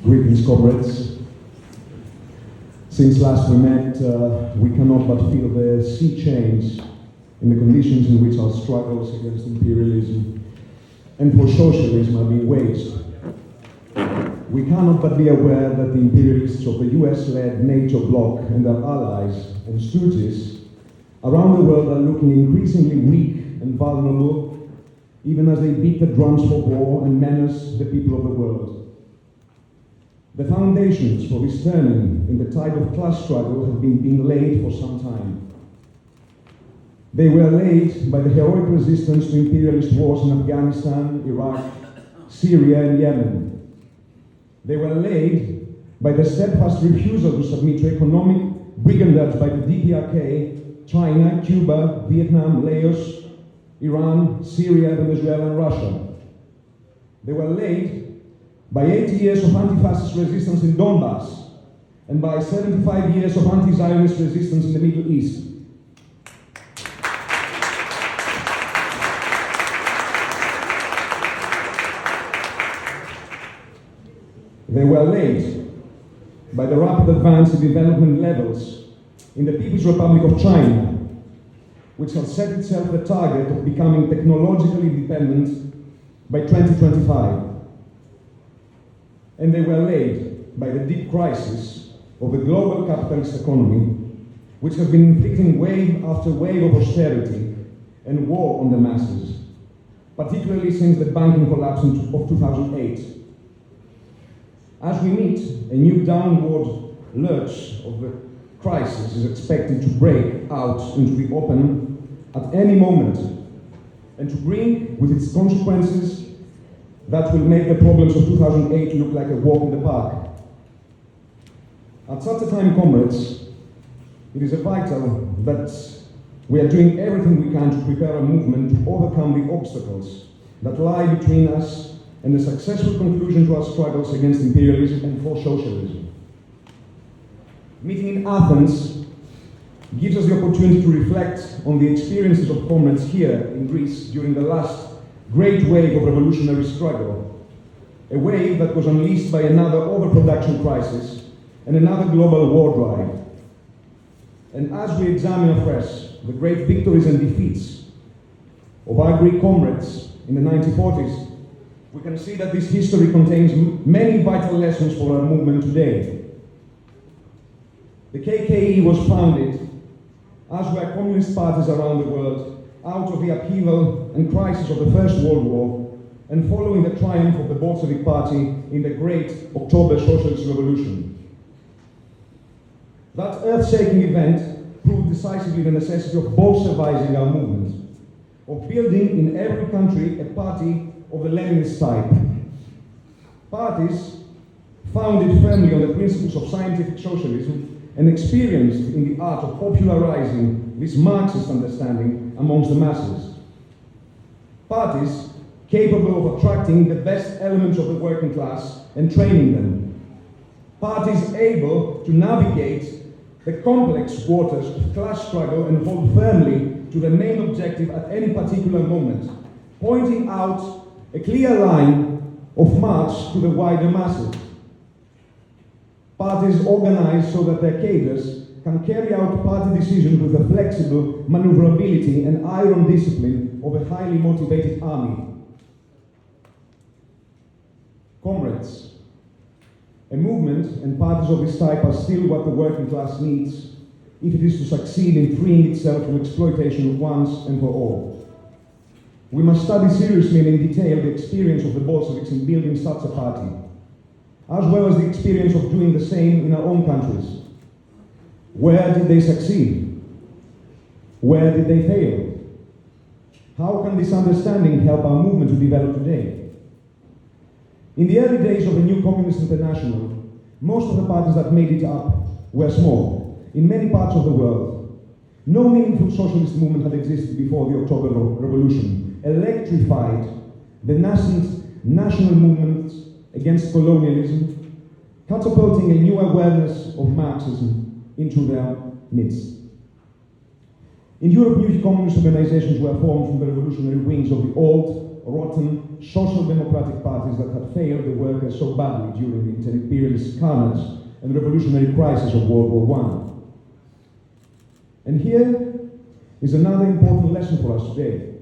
Greetings, comrades. Since last we met, we cannot but feel the sea change in the conditions in which our struggles against imperialism and for socialism are being waged. We cannot but be aware that the imperialists of the US-led NATO bloc and their allies and stooges around the world are looking increasingly weak and vulnerable, even as they beat the drums for war and menace the people of the world. The foundations for this turning in the tide of class struggle have been being laid for some time. They were laid by the heroic resistance to imperialist wars in Afghanistan, Iraq, Syria, and Yemen. They were laid by the steadfast refusal to submit to economic brigandage by the DPRK, China, Cuba, Vietnam, Laos, Iran, Syria, Venezuela, and Russia. They were laid by 80 years of anti-fascist resistance in Donbass and by 75 years of anti-Zionist resistance in the Middle East. They were laid by the rapid advance in development levels in the People's Republic of China, which has set itself the target of becoming technologically independent by 2025. And they were laid by the deep crisis of the global capitalist economy, which has been inflicting wave after wave of austerity and war on the masses, particularly since the banking collapse of 2008. As we meet, a new downward lurch of the crisis is expected to break out into the open at any moment and to bring with its consequences that will make the problems of 2008 look like a walk in the park. At such a time, comrades, it is vital that we are doing everything we can to prepare a movement to overcome the obstacles that lie between us and the successful conclusion to our struggles against imperialism and for socialism. Meeting in Athens gives us the opportunity to reflect on the experiences of comrades here in Greece during the last great wave of revolutionary struggle, a wave that was unleashed by another overproduction crisis and another global war drive. And as we examine afresh the great victories and defeats of our Greek comrades in the 1940s, we can see that this history contains many vital lessons for our movement today. The KKE was founded, as were communist parties around the world, out of the upheaval and crisis of the First World War and following the triumph of the Bolshevik Party in the Great October Socialist Revolution. That earth-shaking event proved decisively the necessity of Bolshevizing our movement, of building in every country a party of the Leninist type. Parties founded firmly on the principles of scientific socialism and experienced in the art of popularizing this Marxist understanding amongst the masses. Parties capable of attracting the best elements of the working class and training them. Parties able to navigate the complex waters of class struggle and hold firmly to the main objective at any particular moment, pointing out a clear line of march to the wider masses. Parties organized so that their cadres can carry out party decisions with the flexible maneuverability and iron discipline of a highly motivated army. Comrades, a movement and parties of this type are still what the working class needs if it is to succeed in freeing itself from exploitation once and for all. We must study seriously and in detail the experience of the Bolsheviks in building such a party, as well as the experience of doing the same in our own countries. Where did they succeed? Where did they fail? How can this understanding help our movement to develop today? In the early days of the new Communist International, most of the parties that made it up were small, in many parts of the world. No meaningful socialist movement had existed before the October Revolution, electrified the nascent national movements against colonialism, catapulting a new awareness of Marxism into their midst. In Europe, new communist organizations were formed from the revolutionary wings of the old rotten, social democratic parties that had failed the workers so badly during the anti-imperialist carnage and revolutionary crisis of World War I. And here is another important lesson for us today.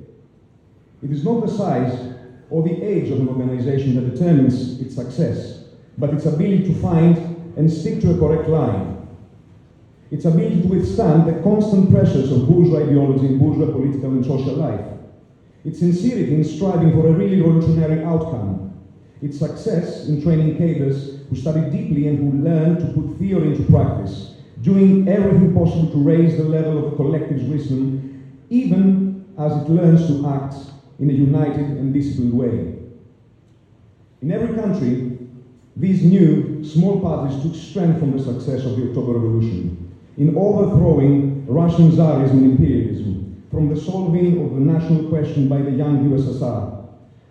It is not the size or the age of an organization that determines its success, but its ability to find and stick to a correct line. Its ability to withstand the constant pressures of bourgeois ideology in bourgeois political and social life. Its sincerity in striving for a really revolutionary outcome. Its success in training cadres who study deeply and who learn to put theory into practice, doing everything possible to raise the level of the collective's wisdom, even as it learns to act in a united and disciplined way. In every country, these new, small parties took strength from the success of the October Revolution, in overthrowing Russian Tsarism and imperialism, from the solving of the national question by the young USSR,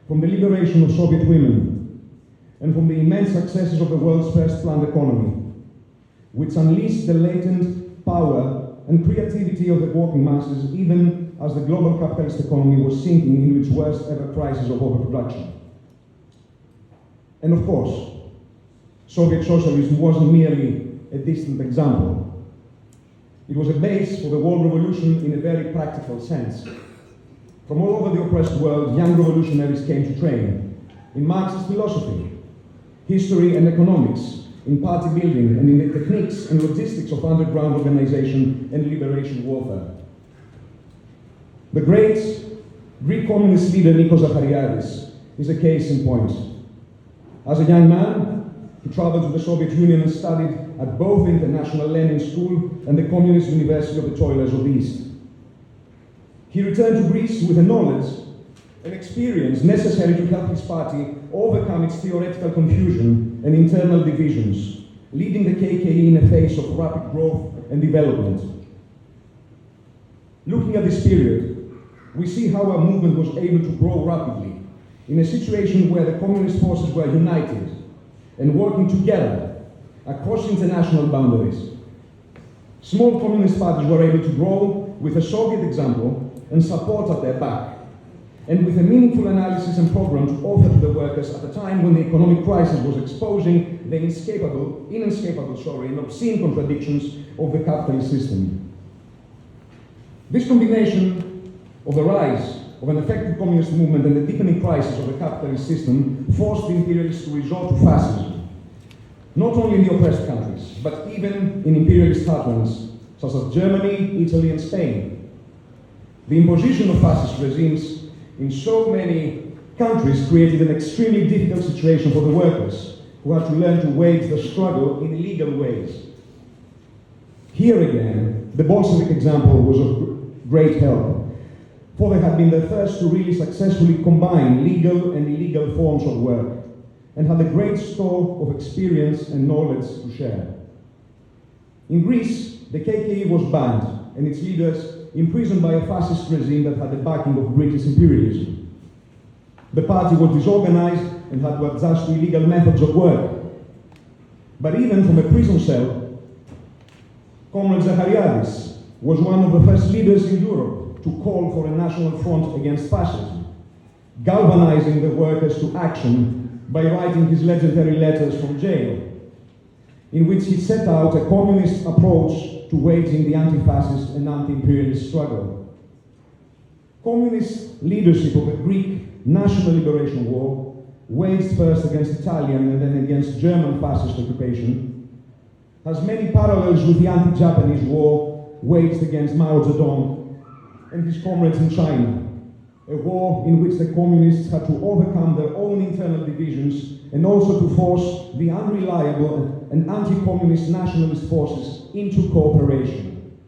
from the liberation of Soviet women, and from the immense successes of the world's first planned economy, which unleashed the latent power and creativity of the working masses even as the global capitalist economy was sinking into its worst ever crisis of overproduction. And of course, Soviet socialism wasn't merely a distant example. It was a base for the world revolution in a very practical sense. From all over the oppressed world, young revolutionaries came to train in Marxist philosophy, history and economics, in party building, and in the techniques and logistics of underground organization and liberation warfare. The great Greek communist leader Nikos Zachariadis is a case in point. As a young man, he traveled to the Soviet Union and studied at both the International Lenin School and the Communist University of the Toilers of the East. He returned to Greece with a knowledge and experience necessary to help his party overcome its theoretical confusion and internal divisions, leading the KKE in a phase of rapid growth and development. Looking at this period, we see how our movement was able to grow rapidly in a situation where the communist forces were united and working together across international boundaries. Small communist parties were able to grow with a Soviet example and support at their back, and with a meaningful analysis and program to offer to the workers at a time when the economic crisis was exposing the inescapable and obscene contradictions of the capitalist system. This combination of the rise of an effective communist movement and the deepening crisis of the capitalist system forced the imperialists to resort to fascism, not only in the oppressed countries, but even in imperialist heartlands, such as Germany, Italy, and Spain. The imposition of fascist regimes in so many countries created an extremely difficult situation for the workers, who had to learn to wage the struggle in illegal ways. Here again, the Bolshevik example was of great help, for they had been the first to really successfully combine legal and illegal forms of work, and had a great store of experience and knowledge to share. In Greece, the KKE was banned, and its leaders imprisoned by a fascist regime that had the backing of British imperialism. The party was disorganized and had to adjust to illegal methods of work. But even from a prison cell, Comrade Zachariadis was one of the first leaders in Europe to call for a national front against fascism, galvanizing the workers to action by writing his legendary letters from jail, in which he set out a communist approach to waging the anti-fascist and anti-imperialist struggle. Communist leadership of the Greek National Liberation War, waged first against Italian and then against German fascist occupation, has many parallels with the anti-Japanese war waged against Mao Zedong and his comrades in China, a war in which the communists had to overcome their own internal divisions and also to force the unreliable and anti-communist nationalist forces into cooperation.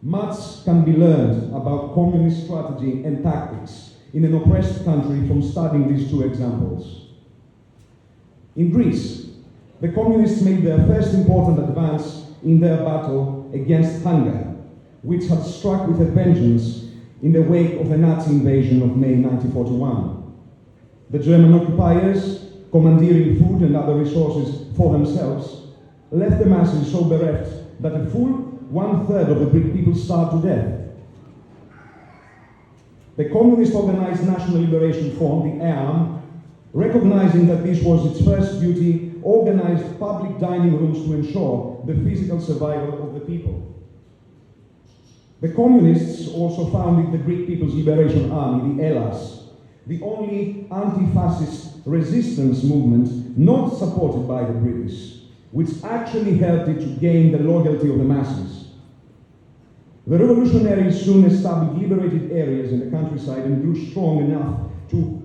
Much can be learned about communist strategy and tactics in an oppressed country from studying these two examples. In Greece, the communists made their first important advance in their battle against hunger, which had struck with a vengeance in the wake of the Nazi invasion of May 1941. The German occupiers, commandeering food and other resources for themselves, left the masses so bereft that a full 1/3 of the Greek people starved to death. The Communist Organized National Liberation Front, the EAM, recognizing that this was its first duty, organized public dining rooms to ensure the physical survival of the people. The communists also founded the Greek People's Liberation Army, the Hellas, the only anti-fascist resistance movement not supported by the British, which actually helped it to gain the loyalty of the masses. The revolutionaries soon established liberated areas in the countryside and grew strong enough to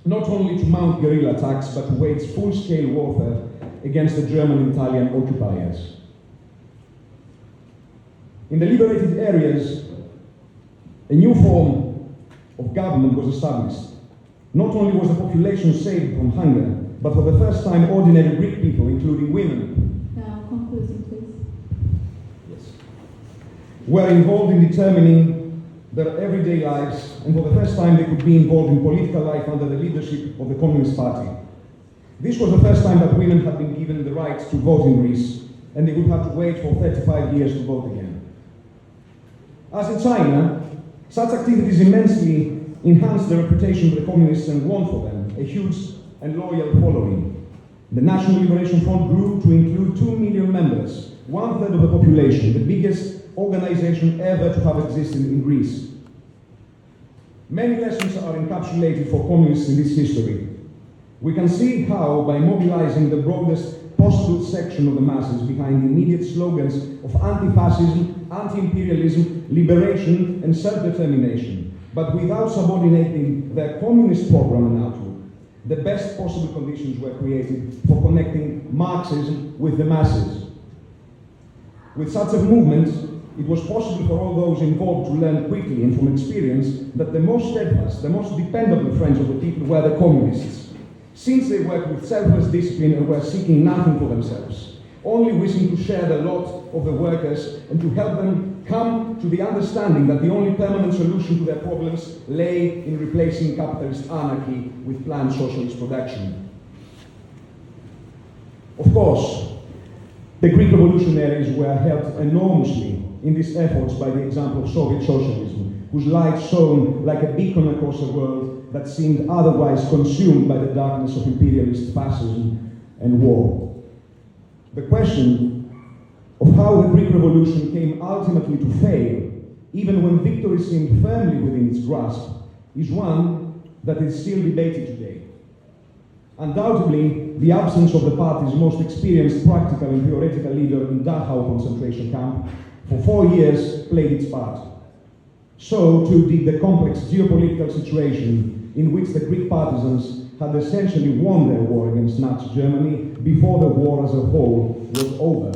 not only to mount guerrilla attacks, but to wage full-scale warfare against the German and Italian occupiers. In the liberated areas, a new form of government was established. Not only was the population saved from hunger, but for the first time, ordinary Greek people, including women, now concluding, please. Yes, were involved in determining their everyday lives, and for the first time they could be involved in political life under the leadership of the Communist Party. This was the first time that women had been given the right to vote in Greece, and they would have to wait for 35 years to vote again. As in China, such activities immensely enhanced the reputation of the communists and won for them a huge and loyal following. The National Liberation Front grew to include 2 million members, 1/3 of the population, the biggest organization ever to have existed in Greece. Many lessons are encapsulated for communists in this history. We can see how, by mobilizing the broadest possible section of the masses behind the immediate slogans of anti-fascism, anti-imperialism, liberation, and self-determination, but without subordinating their communist program and outlook, the best possible conditions were created for connecting Marxism with the masses. With such a movement, it was possible for all those involved to learn quickly and from experience that the most steadfast, the most dependable friends of the people were the communists, since they worked with selfless discipline and were seeking nothing for themselves, only wishing to share the lot of the workers and to help them come to the understanding that the only permanent solution to their problems lay in replacing capitalist anarchy with planned socialist production. Of course, the Greek revolutionaries were helped enormously in these efforts by the example of Soviet socialism, whose light shone like a beacon across a world that seemed otherwise consumed by the darkness of imperialist fascism and war. The question of how the Greek Revolution came ultimately to fail, even when victory seemed firmly within its grasp, is one that is still debated today. Undoubtedly, the absence of the party's most experienced practical and theoretical leader in Dachau concentration camp for 4 years played its part. So too did the complex geopolitical situation in which the Greek partisans had essentially won their war against Nazi Germany before the war as a whole was over.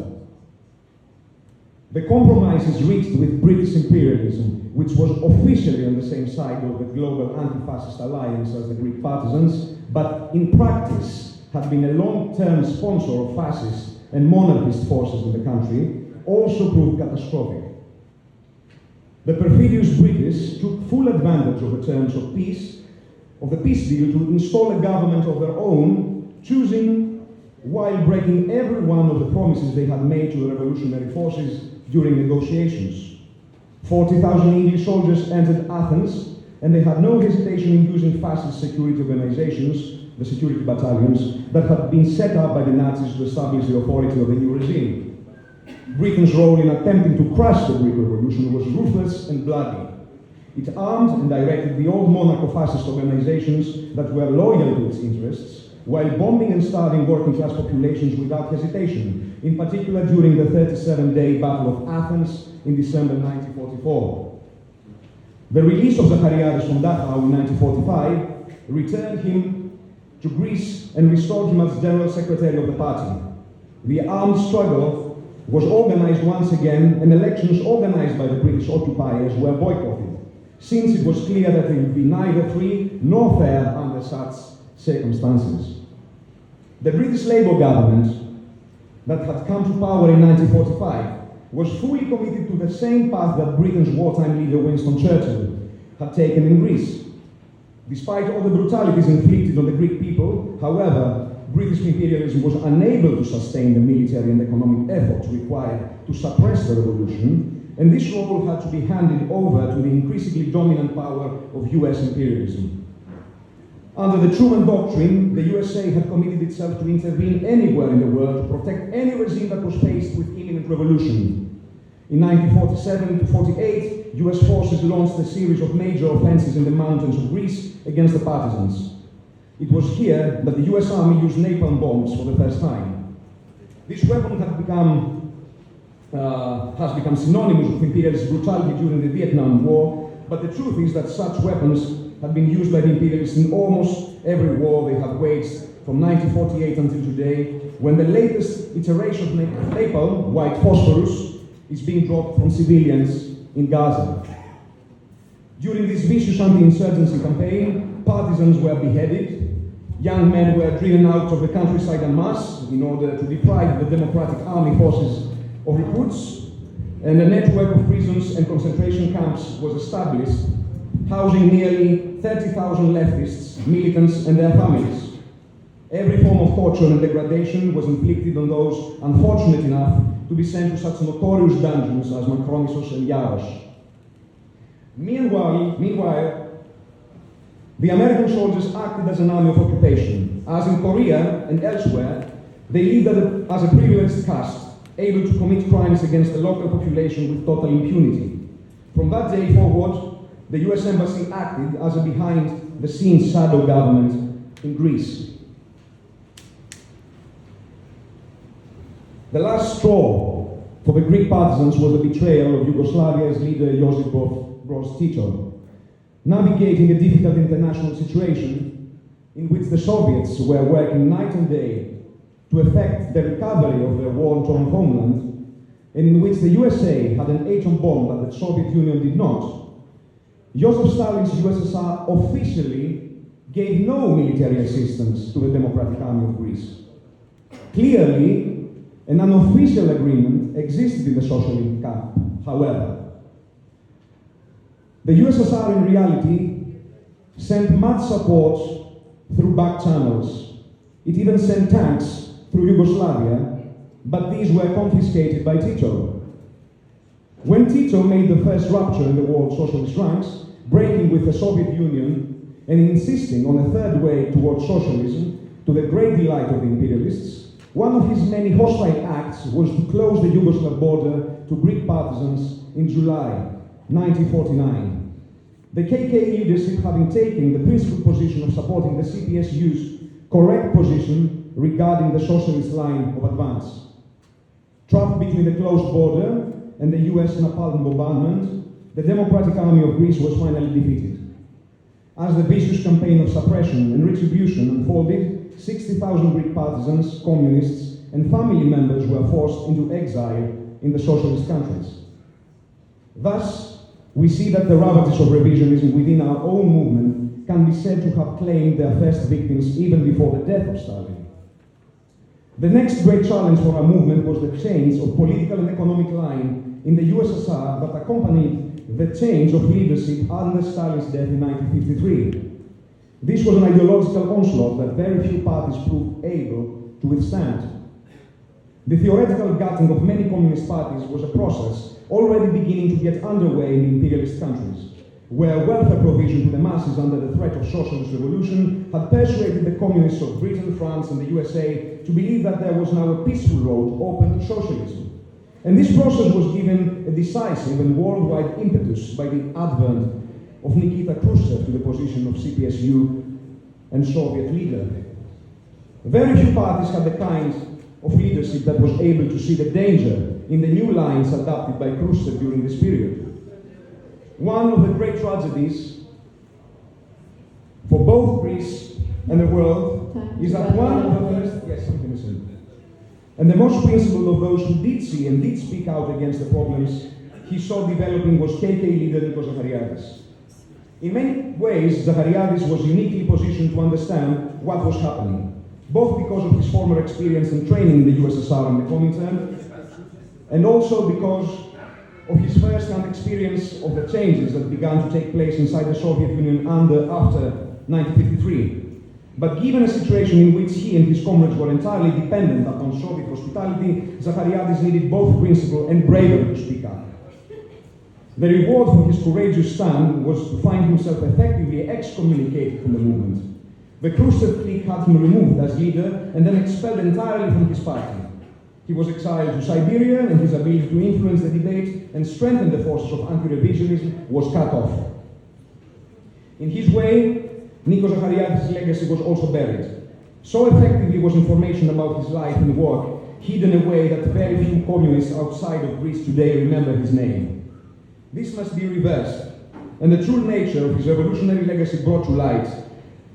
The compromises reached with British imperialism, which was officially on the same side of the global anti-fascist alliance as the Greek partisans, but in practice had been a long-term sponsor of fascist and monarchist forces in the country, also proved catastrophic. The perfidious British took full advantage of the terms of peace, of the peace deal, to install a government of their own, choosing while breaking every one of the promises they had made to the revolutionary forces during negotiations. 40,000 English soldiers entered Athens, and they had no hesitation in using fascist security organizations, the security battalions, that had been set up by the Nazis to establish the authority of the new regime. Britain's role in attempting to crush the Greek Revolution was ruthless and bloody. It armed and directed the old monarcho-fascist organizations that were loyal to its interests, while bombing and starving working-class populations without hesitation, in particular during the 37-day Battle of Athens in December 1944. The release of Zachariadis from Dachau in 1945 returned him to Greece and restored him as General Secretary of the party. The armed struggle was organized once again, and elections organized by the British occupiers were boycotted, since it was clear that they would be neither free nor fair under such circumstances. The British Labour government that had come to power in 1945 was fully committed to the same path that Britain's wartime leader Winston Churchill had taken in Greece. Despite all the brutalities inflicted on the Greek people, however, British imperialism was unable to sustain the military and economic efforts required to suppress the revolution, and this role had to be handed over to the increasingly dominant power of US imperialism. Under the Truman Doctrine, the USA had committed itself to intervene anywhere in the world to protect any regime that was faced with imminent revolution. In 1947 to 48, US forces launched a series of major offensives in the mountains of Greece against the partisans. It was here that the US Army used napalm bombs for the first time. This weapon has become synonymous with imperialist brutality during the Vietnam War, but the truth is that such weapons have been used by the imperialists in almost every war they have waged from 1948 until today, when the latest iteration of napalm, white phosphorus, is being dropped from civilians in Gaza. During this vicious anti-insurgency campaign, partisans were beheaded, young men were driven out of the countryside en masse in order to deprive the Democratic Army forces of recruits, and a network of prisons and concentration camps was established, housing nearly 30,000 leftists, militants, and their families. Every form of torture and degradation was inflicted on those unfortunate enough to be sent to such notorious dungeons as Makronissos and Yaros. Meanwhile, the American soldiers acted as an army of occupation. As in Korea and elsewhere, they lived as a privileged caste, able to commit crimes against the local population with total impunity. From that day forward, the US Embassy acted as a behind-the-scenes shadow government in Greece. The last straw for the Greek partisans was the betrayal of Yugoslavia's leader Josip Broz Tito. Navigating a difficult international situation in which the Soviets were working night and day to effect the recovery of their war-torn homeland, and in which the USA had an atom bomb that the Soviet Union did not, Joseph Stalin's USSR officially gave no military assistance to the Democratic Army of Greece. Clearly, an unofficial agreement existed in the socialist camp, however. The USSR in reality sent much support through back channels. It even sent tanks through Yugoslavia, but these were confiscated by Tito. When Tito made the first rupture in the world socialist ranks, breaking with the Soviet Union and insisting on a third way towards socialism, to the great delight of the imperialists, one of his many hostile acts was to close the Yugoslav border to Greek partisans in July 1949. The KK leadership having taken the principal position of supporting the CPSU's correct position regarding the socialist line of advance. Trapped between the closed border and the US napalm bombardment, the Democratic Army of Greece was finally defeated. As the vicious campaign of suppression and retribution unfolded, 60,000 Greek partisans, communists, and family members were forced into exile in the socialist countries. Thus, we see that the ravages of revisionism within our own movement can be said to have claimed their first victims even before the death of Stalin. The next great challenge for our movement was the change of political and economic line in the USSR that accompanied the change of leadership under Stalin's death in 1953. This was an ideological onslaught that very few parties proved able to withstand. The theoretical gutting of many communist parties was a process already beginning to get underway in the imperialist countries, where welfare provision to the masses under the threat of socialist revolution had persuaded the communists of Britain, France, and the USA to believe that there was now a peaceful road open to socialism. And this process was given a decisive and worldwide impetus by the advent of Nikita Khrushchev to the position of CPSU and Soviet leader. Very few parties had the kind of leadership that was able to see the danger in the new lines adopted by Khrushchev during this period. One of the great tragedies for both Greece and the world is that one of the first, and the most principled of those who did see and did speak out against the problems he saw developing was KK leader Nikos Zachariadis. In many ways, Zachariadis was uniquely positioned to understand what was happening, both because of his former experience and training in the USSR and the Comintern, and also because of his first-hand experience of the changes that began to take place inside the Soviet Union after 1953. But given a situation in which he and his comrades were entirely dependent upon Soviet hospitality, Zachariadis needed both principle and bravery to speak up. The reward for his courageous stand was to find himself effectively excommunicated from the movement. The Khrushchev clique had him removed as leader and then expelled entirely from his party. He was exiled to Siberia, and his ability to influence the debate and strengthen the forces of anti-revisionism was cut off. In his way, Nikos Zachariadis' legacy was also buried. So effectively was information about his life and work hidden away that very few communists outside of Greece today remember his name. This must be reversed, and the true nature of his revolutionary legacy brought to light.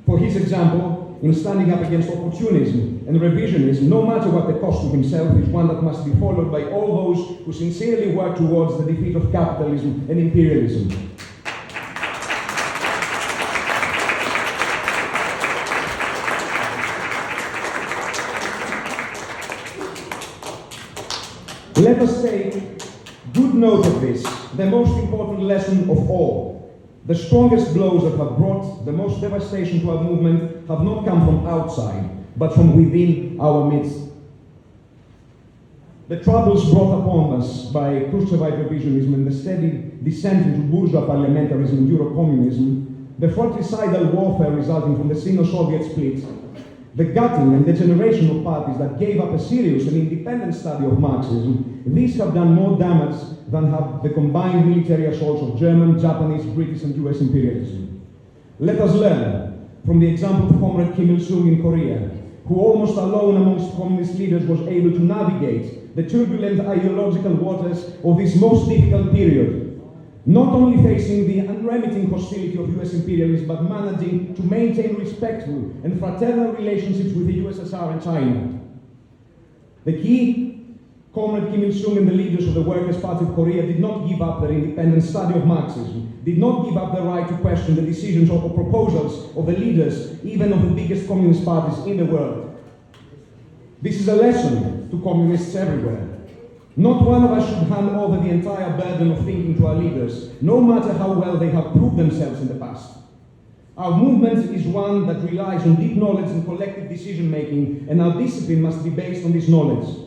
For his example, in standing up against opportunism and revisionism, no matter what the cost to himself, is one that must be followed by all those who sincerely work towards the defeat of capitalism and imperialism. Let us take good note of this, the most important lesson of all. The strongest blows that have brought the most devastation to our movement have not come from outside, but from within our midst. The troubles brought upon us by Khrushchevite revisionism and the steady descent into bourgeois parliamentarism and Eurocommunism, the fratricidal warfare resulting from the Sino-Soviet split, the gutting and degeneration of parties that gave up a serious and independent study of Marxism, these have done more damage than have the combined military assaults of German, Japanese, British and US imperialism. Let us learn from the example of Comrade Kim Il-sung in Korea, who almost alone amongst communist leaders was able to navigate the turbulent ideological waters of this most difficult period, not only facing the unremitting hostility of US imperialism, but managing to maintain respectful and fraternal relationships with the USSR and China. The key, Comrade Kim Il-sung and the leaders of the Workers' Party of Korea did not give up their independent study of Marxism, did not give up the right to question the decisions or proposals of the leaders, even of the biggest communist parties in the world. This is a lesson to communists everywhere. Not one of us should hand over the entire burden of thinking to our leaders, no matter how well they have proved themselves in the past. Our movement is one that relies on deep knowledge and collective decision-making, and our discipline must be based on this knowledge.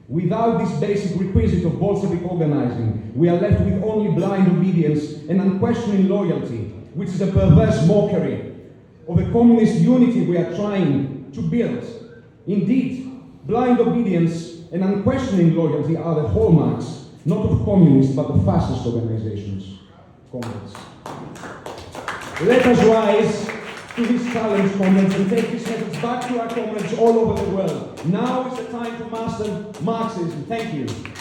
Without this basic requisite of Bolshevik organizing, we are left with only blind obedience and unquestioning loyalty, which is a perverse mockery of the communist unity we are trying to build. Indeed, blind obedience and unquestioning loyalty are the hallmarks, not of communist, but of fascist organizations. Comrades. Let us rise to this challenge, comrades, and take this message back to our comrades all over the world. Now is the time to master Marxism. Thank you.